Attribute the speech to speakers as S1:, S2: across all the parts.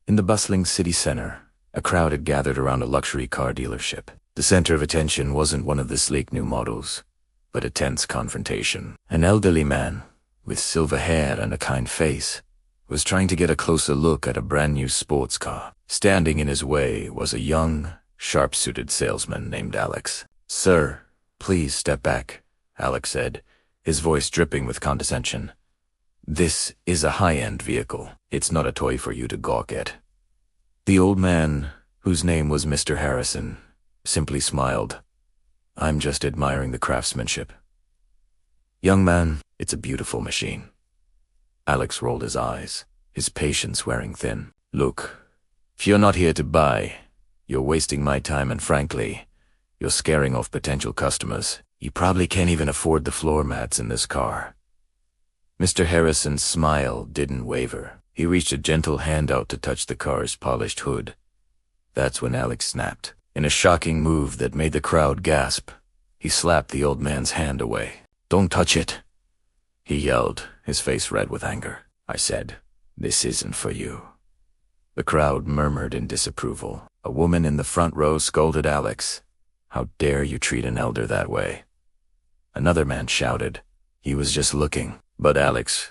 S1: In the bustling city center, a crowd had gathered around a luxury car dealership. The center of attention wasn't one of the sleek new models, but a tense confrontation. An elderly man, with silver hair and a kind face, was trying to get a closer look at a brand new sports car. Standing in his way was a young, sharp-suited salesman named Alex. "Sir, please step back," Alex said, his voice dripping with condescension. "This is a high-end vehicle. It's not a toy for you to gawk at." The old man, whose name was Mr. Harrison, simply smiled. "I'm just admiring the craftsmanship." "Young man, it's a beautiful machine." Alex rolled his eyes, his patience wearing thin. "Look, if you're not here to buy, you're wasting my time, and frankly, you're scaring off potential customers. You probably can't even afford the floor mats in this car." Mr. Harrison's smile didn't waver. He reached a gentle hand out to touch the car's polished hood. That's when Alex snapped. In a shocking move that made the crowd gasp, he slapped the old man's hand away. "Don't touch it," he yelled, his face red with anger. "I said, this isn't for you." The crowd murmured in disapproval. A woman in the front row scolded Alex. "How dare you treat an elder that way?" Another man shouted. He was just looking, but Alex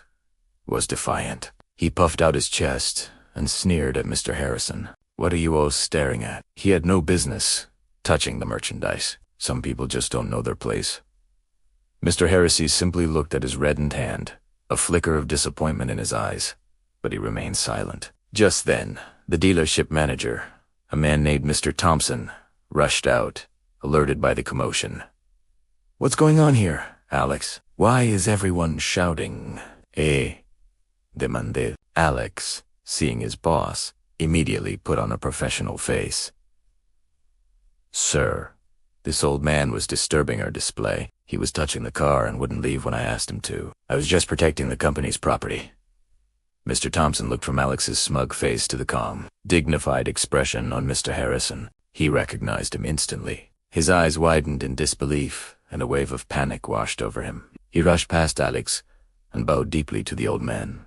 S1: was defiant. He puffed out his chest and sneered at Mr. Harrison. "What are you all staring at?" He had no business touching the merchandise. Some people just don't know their place. Mr. Harrison simply looked at his reddened hand, a flicker of disappointment in his eyes, but he remained silent. Just then, the dealership manager, a man named Mr. Thompson, rushed out, alerted by the commotion. "What's going on here, Alex? Why is everyone shouting?" Demanded. Alex, seeing his boss, immediately put on a professional face. "Sir, this old man was disturbing our display. He was touching the car and wouldn't leave when I asked him to. I was just protecting the company's property." Mr. Thompson looked from Alex's smug face to the calm, dignified expression on Mr. Harrison. He recognized him instantly. His eyes widened in disbelief, and a wave of panic washed over him. He rushed past Alex and bowed deeply to the old man.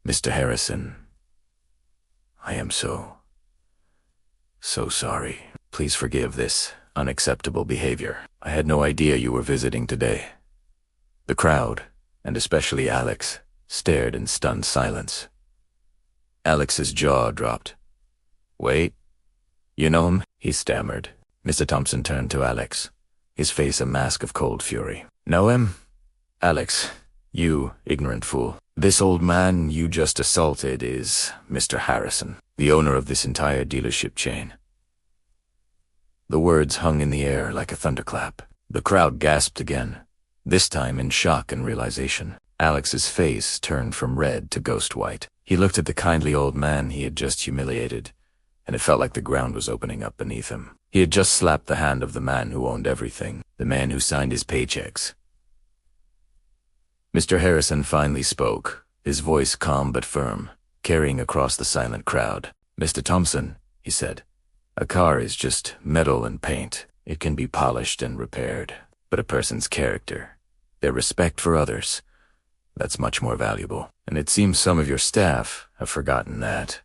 S1: "Mr. Harrison, I am so sorry. Please forgive this unacceptable behavior. I had no idea you were visiting today." The crowd, and especially Alex, stared in stunned silence. Alex's jaw dropped. "Wait, you know him?" he stammered. Mr. Thompson turned to Alex, his face a mask of cold fury. "Know him? Alex, you ignorant fool. This old man you just assaulted is Mr. Harrison, the owner of this entire dealership chain." The words hung in the air like a thunderclap. The crowd gasped again, this time in shock and realization. Alex's face turned from red to ghost white. He looked at the kindly old man he had just humiliated, and it felt like the ground was opening up beneath him. He had just slapped the hand of the man who owned everything, the man who signed his paychecks. Mr. Harrison finally spoke, his voice calm but firm, carrying across the silent crowd. "Mr. Thompson," he said, "a car is just metal and paint. It can be polished and repaired. But a person's character, their respect for others, that's much more valuable. And it seems some of your staff have forgotten that."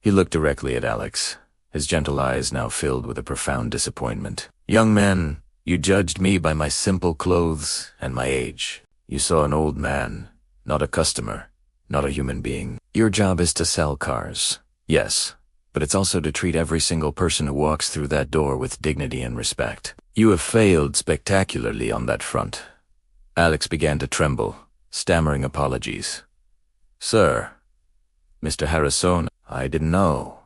S1: He looked directly at Alex, his gentle eyes now filled with a profound disappointment. "Young man, you judged me by my simple clothes and my age. You saw an old man, not a customer, not a human being. Your job is to sell cars, yes, but it's also to treat every single person who walks through that door with dignity and respect. You have failed spectacularly on that front." Alex began to tremble, stammering apologies. "Sir, Mr. Harrison, I didn't know.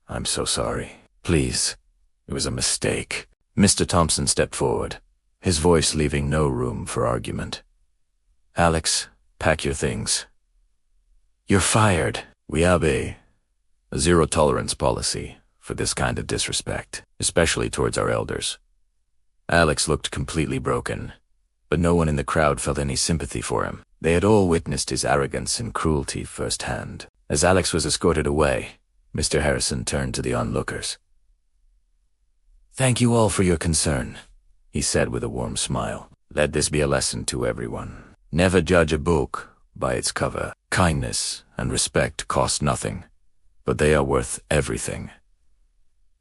S1: I'm so sorry. Please, it was a mistake." Mr. Thompson stepped forward, his voice leaving no room for argument. "Alex, pack your things. You're fired. We have a zero-tolerance policy for this kind of disrespect, especially towards our elders." Alex looked completely broken, but no one in the crowd felt any sympathy for him. They had all witnessed his arrogance and cruelty firsthand. As Alex was escorted away, Mr. Harrison turned to the onlookers. "Thank you all for your concern," he said with a warm smile. "Let this be a lesson to everyone. Never judge a book by its cover. Kindness and respect cost nothing, but they are worth everything.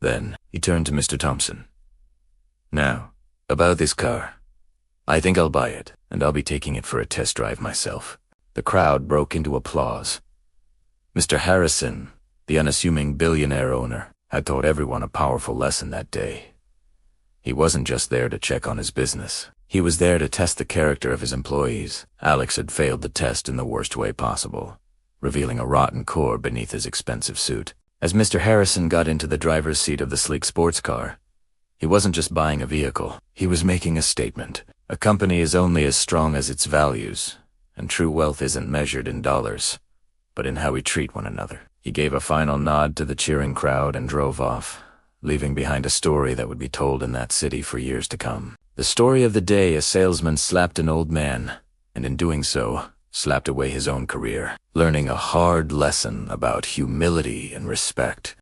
S1: Then he turned to Mr. Thompson. Now, about this car. I think I'll buy it, and I'll be taking it for a test drive myself. The crowd broke into applause. Mr. Harrison, the unassuming billionaire owner, had taught everyone a powerful lesson that day. He wasn't just there to check on his business. He was there to test the character of his employees. Alex had failed the test in the worst way possible, revealing a rotten core beneath his expensive suit. As Mr. Harrison got into the driver's seat of the sleek sports car, he wasn't just buying a vehicle. He was making a statement. A company is only as strong as its values, and true wealth isn't measured in dollars, but in how we treat one another. He gave a final nod to the cheering crowd and drove off, leaving behind a story that would be told in that city for years to come. The story of the day a salesman slapped an old man, and in doing so, slapped away his own career, learning a hard lesson about humility and respect.